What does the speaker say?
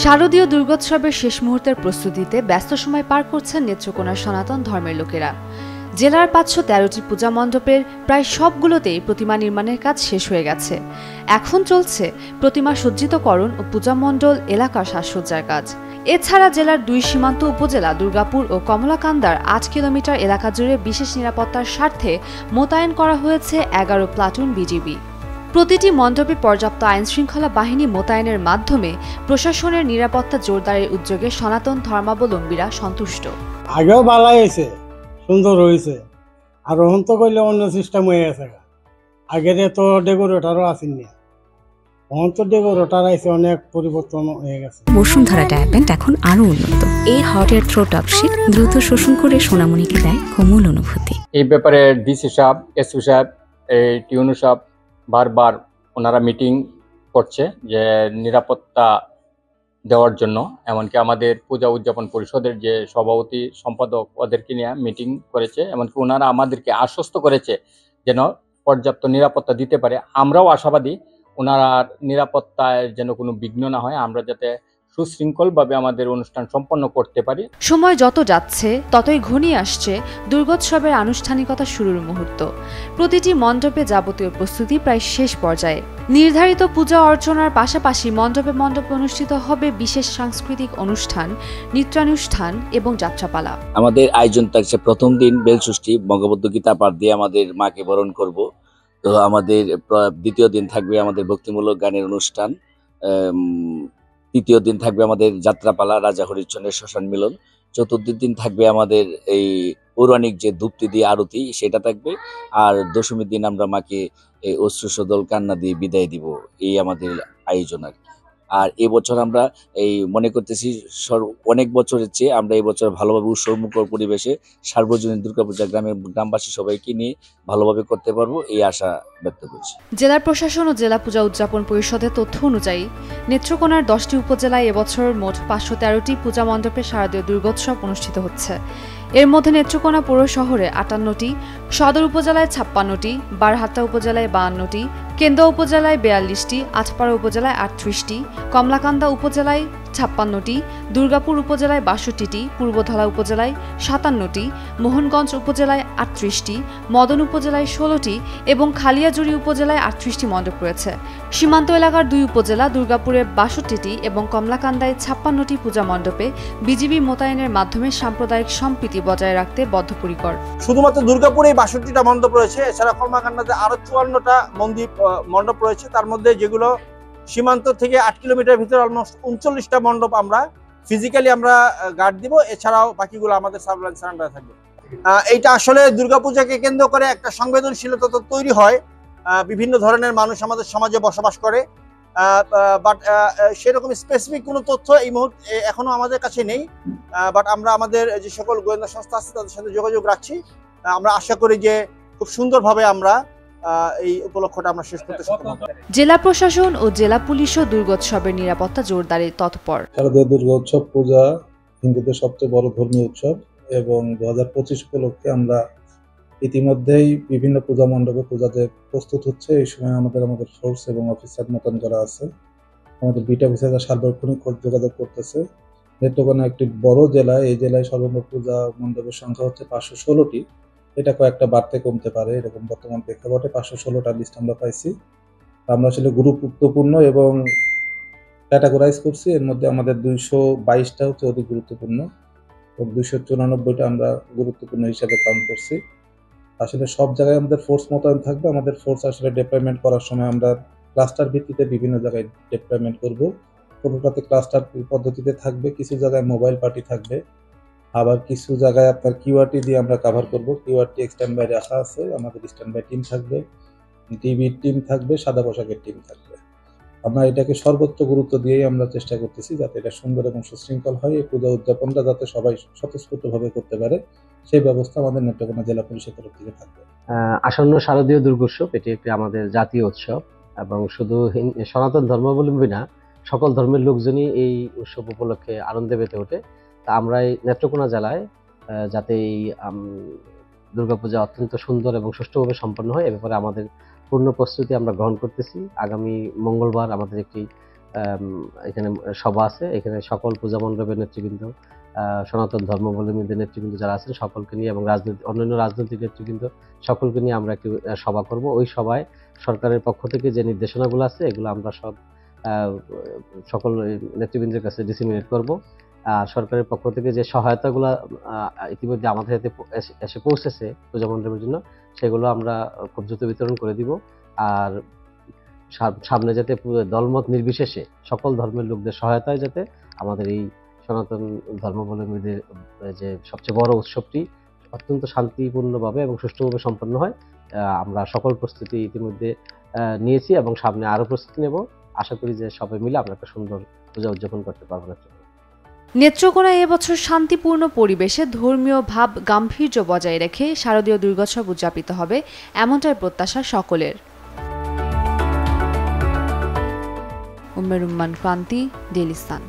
শারদীয় দুর্গোৎসবের শেষ মুহূর্তের প্রস্তুতিতে ব্যস্ত সময় পার করছেন নেত্রকোনার সনাতন ধর্মের লোকেরা। জেলার ৫১৩টি পূজা মণ্ডপের প্রায় সবগুলোতেই প্রতিমা নির্মাণের কাজ শেষ হয়ে গেছে। এখন চলছে প্রতিমা সজ্জিতকরণ ও পূজা মণ্ডল এলাকার সাজসজ্জার কাজ। এছাড়া জেলার ২ সীমান্ত উপজেলা দুর্গাপুর ও কমলাকান্দার ৮ কিলোমিটার এলাকা জুড়ে বিশেষ নিরাপত্তার স্বার্থে মোতায়েন করা হয়েছে ১১ প্লাটুন বিজিবি। প্রতিটি মণ্ডপে পর্যাপ্ত আইনশৃঙ্খলা বাহিনী মোতায়েনের মাধ্যমে প্রশাসনের নিরাপত্তা জোরদারের উদ্যোগে সনাতন ধর্মাবলম্বীরা সন্তুষ্ট। আগেও ভালো হয়েছে, সুন্দর হয়েছে, আর এখন তো কইলে অন্য সিস্টেম হয়ে গেছে। আগের তো ডেকোরেটারও আসেননি, এখন তো ডেকোরেটার আইসে, অনেক পরিবর্তন হয়ে গেছে। বসুন্ধরা ডায়াপেন্ট এখন আরো উন্নত। এই হট এয়ার থ্রো টপশিট দ্রুত শোষণ করে সোনামণিকে দেয় কোমল অনুভূতি। এই ব্যাপারে ডিসি সাহেব, এসপি সাহেব, এই টিউনু সাহেব বারবার ওনারা মিটিং করছে যে নিরাপত্তা দেওয়ার জন্য। এমনকি আমাদের পূজা উদযাপন পরিষদের যে সভাপতি সম্পাদক ওদেরকে নিয়ে মিটিং করেছে। এমনকি ওনারা আমাদেরকে আশ্বস্ত করেছে যেন পর্যাপ্ত নিরাপত্তা দিতে পারে। আমরাও আশাবাদী ওনারা নিরাপত্তায় যেন কোনো বিঘ্ন না হয়, আমরা যাতে সুশৃঙ্খলভাবে আমাদের অনুষ্ঠান সম্পন্ন করতে পারি। সময় যত যাচ্ছে ততই ঘনিয়ে আসছে দুর্গোৎসবের আনুষ্ঠানিকতা শুরুর মুহূর্ত। প্রতিটি মণ্ডপে যাবতীয় প্রস্তুতি প্রায় শেষ পর্যায়ে। নির্ধারিত পূজা অর্চনার পাশাপাশি মণ্ডপে মণ্ডপে অনুষ্ঠিত হবে বিশেষ সাংস্কৃতিক অনুষ্ঠান, নৃত্যানুষ্ঠান এবং যাত্রাপালা। আমাদের আয়োজন থাকছে প্রথম দিন বেলষষ্ঠী, বঙ্গবন্ধু গীতা পাঠ দিয়ে আমাদের মাকে বরণ করব। তো আমাদের দ্বিতীয় দিন থাকবে আমাদের ভক্তিমূলক গানের অনুষ্ঠান। তৃতীয় দিন থাকবে আমাদের যাত্রাপালা, রাজা হরিশ্চন্দ্রের শ্মশান মিলন। চতুর্থ দিন থাকবে আমাদের এই পৌরাণিক যে ধূপটি দিয়ে আরতি, সেটা থাকবে। আর দশমীর দিন আমরা মাকে এই অশ্রুসদল কান্না দিয়ে বিদায় দিব। এই আমাদের আয়োজন। আর এবছর আমরা এই মনে করতেছি অনেক বছরের চেয়ে আমরা এবছর ভালোভাবে উৎসবমুখর পরিবেশে সার্বজনীন দুর্গাপূজা গ্রামবাসী সবাইকে নিয়ে ভালোভাবে করতে পারবো, এই আশা ব্যক্ত করছি। জেলা প্রশাসন ও জেলা পূজা উদযাপন পরিষদের তথ্য অনুযায়ী নেত্রকোনার 10টি উপজেলায় এবছর মোট 513টি পূজা মণ্ডপে শারদীয় দুর্গোৎসব অনুষ্ঠিত হচ্ছে। এর মধ্যে নেত্রকোনা পৌর শহরে 58টি, সদর উপজেলায় 56টি, বারহাট্টা উপজেলায় 52টি, কেন্দ্র উপজেলায় 42টি, আটপাড়া উপজেলায় 38টি, কমলাকান্দা উপজেলায় 56টি, দুর্গাপুর উপজেলায় 62টি, পূর্বধলা উপজেলায় 57টি, মোহনগঞ্জ উপজেলায় 38টি, মদন উপজেলায় 16টি এবং খালিয়াজুড়ি উপজেলায় 38টি মণ্ডপ রয়েছে। সীমান্ত এলাকার 2 উপজেলা দুর্গাপুরে 62টি এবং কমলাকান্দায় 56টি পূজা মণ্ডপে বিজিবি মোতায়েনের মাধ্যমে সাম্প্রদায়িক সম্প্রীতি বজায় রাখতে বদ্ধপরিকর। শুধুমাত্র দুর্গাপুরে 62টা মণ্ডপ রয়েছে, এছাড়া কমলাকান্দাতে আরো 54টা মণ্ডপ রয়েছে। তার মধ্যে যেগুলো সীমান্ত থেকে 8 কিলোমিটার ভিতরে অলমোস্ট 39টা মণ্ডপ আমরা ফিজিক্যালি আমরা গার্ড দিব। এছাড়াও বাকিগুলো আমাদের সার্ভেইলেন্স আন্ডারে থাকবে। এইটা আসলে দুর্গাপূজাকে কেন্দ্র করে একটা সংবেদনশীলতা তো তৈরি হয়। বিভিন্ন ধরনের মানুষ আমাদের সমাজে বসবাস করে, বাট সেরকম স্পেসিফিক কোনো তথ্য এই মুহূর্তে এখনো আমাদের কাছে নেই। বাট আমরা আমাদের যে সকল গোয়েন্দা সংস্থা আছে তাদের সাথে যোগাযোগ রাখছি। আমরা আশা করি যে খুব সুন্দরভাবে আমরা এই উপলক্ষটা আমরা শেষ করতে সক্ষম হব। জেলা প্রশাসন ও জেলা পুলিশও দুর্গোৎসবের নিরাপত্তা জোরদারে তৎপর। শারদীয় দুর্গোৎসব পূজা হিন্দুদের সবচেয়ে বড় ধর্মীয় উৎসব এবং 2025 উপলক্ষে আমরা ইতিমধ্যেই বিভিন্ন পূজা মণ্ডপে পূজাতে প্রস্তুত হচ্ছে। এই সময় আমাদের ফোর্স এবং অফিসার মোতায়েন করা আছে। আমাদের বিট অফিসাররা সার্বক্ষণিক যোগাযোগ করতেছে। নেত্রকোনা একটি বড় জেলা, এই জেলায় সর্বমোট পূজা মণ্ডপের সংখ্যা হচ্ছে 516টি। এটা কয়েকটা বাড়তে কমতে পারে, এরকম বর্তমান প্রেক্ষাপটে 516টা লিস্ট আমরা পাইছি। আমরা আসলে গুরুত্বপূর্ণ এবং ক্যাটাগরাইজ করছি। এর মধ্যে আমাদের 222টা হচ্ছে অতি গুরুত্বপূর্ণ এবং 294টা আমরা গুরুত্বপূর্ণ হিসাবে কাউন্ট করছি। আসলে সব জায়গায় আমাদের ফোর্স মোতায়েন থাকবে। আমাদের ফোর্স আসলে ডিপ্লয়মেন্ট করার সময় আমরা ক্লাস্টার ভিত্তিতে বিভিন্ন জায়গায় ডিপ্লয়মেন্ট করব। কোনোটাতে ক্লাস্টার পদ্ধতিতে থাকবে, কিছু জায়গায় মোবাইল পার্টি থাকবে, আবার কিছু জায়গায় আপনার কিউআরটি দিয়ে আমরা কভার করব। কিউআরটি স্ট্যান্ড বাই রাখা আছে, আমাদের স্ট্যান্ড বাই টিম থাকবে, টিভির টিম থাকবে, সাদা পোশাকের টিম থাকবে। আমরা এটাকে সর্বোচ্চ গুরুত্ব দিয়েই আমরা চেষ্টা করতেছি যাতে এটা সুন্দর এবং সুশৃঙ্খল হয়। এই পূজা উদযাপনটা যাতে সবাই স্বতঃস্ফূর্তভাবে করতে পারে, সেই ব্যবস্থা আমাদের নেত্রকোনা জেলা পুলিশের তরফ থেকে থাকবে। আসন্ন শারদীয় দুর্গোৎসব এটি একটি আমাদের জাতীয় উৎসব এবং শুধু সনাতন ধর্মাবলম্বী না, সকল ধর্মের লোকজনই এই উৎসব উপলক্ষে আনন্দে মেতে ওঠে। তা আমরা এই নেত্রকোনা জেলায় যাতে এই দুর্গাপূজা অত্যন্ত সুন্দর এবং সুষ্ঠুভাবে সম্পন্ন হয়, এ ব্যাপারে আমাদের পূর্ণ প্রস্তুতি আমরা গ্রহণ করতেছি। আগামী মঙ্গলবার আমাদের একটি এখানে সভা আছে, এখানে সকল পূজা মণ্ডপের নেতৃবৃন্দ, সনাতন ধর্মাবলম্বীদের নেতৃবৃন্দ যারা আছেন সকলকে নিয়ে এবং অন্যান্য রাজনৈতিক নেতৃবৃন্দ সকলকে নিয়ে আমরা একটি সভা করব। ওই সভায় সরকারের পক্ষ থেকে যে নির্দেশনাগুলো আছে এগুলো আমরা সকল নেতৃবৃন্দের কাছে ডিসিমিনেট করব। আর সরকারের পক্ষ থেকে যে সহায়তাগুলো ইতিমধ্যে আমাদের হাতে এসে পৌঁছেছে পূজা মণ্ডপের জন্য সেগুলো আমরা খুব দ্রুত বিতরণ করে দিব। আর সামনে যাতে দলমত নির্বিশেষে সকল ধর্মের লোকদের সহায়তায় যাতে আমাদের এই সনাতন ধর্মাবলম্বীদের যে সবচেয়ে বড় উৎসবটি অত্যন্ত শান্তিপূর্ণভাবে এবং সুষ্ঠুভাবে সম্পন্ন হয়, আমরা সকল প্রস্তুতি ইতিমধ্যে নিয়েছি এবং সামনে আরও প্রস্তুতি নেব। আশা করি যে সবাই মিলে আমরা একটা সুন্দর পূজা উদযাপন করতে পারবো। নেত্রকোনায় এবছর শান্তিপূর্ণ পরিবেশে ধর্মীয় ভাব গাম্ভীর্য বজায় রেখে শারদীয় দুর্গোৎসব উদযাপিত হবে, এমনটাই প্রত্যাশা সকলের। উম্মের উম্মান ক্রান্তি, ডেইলি সান।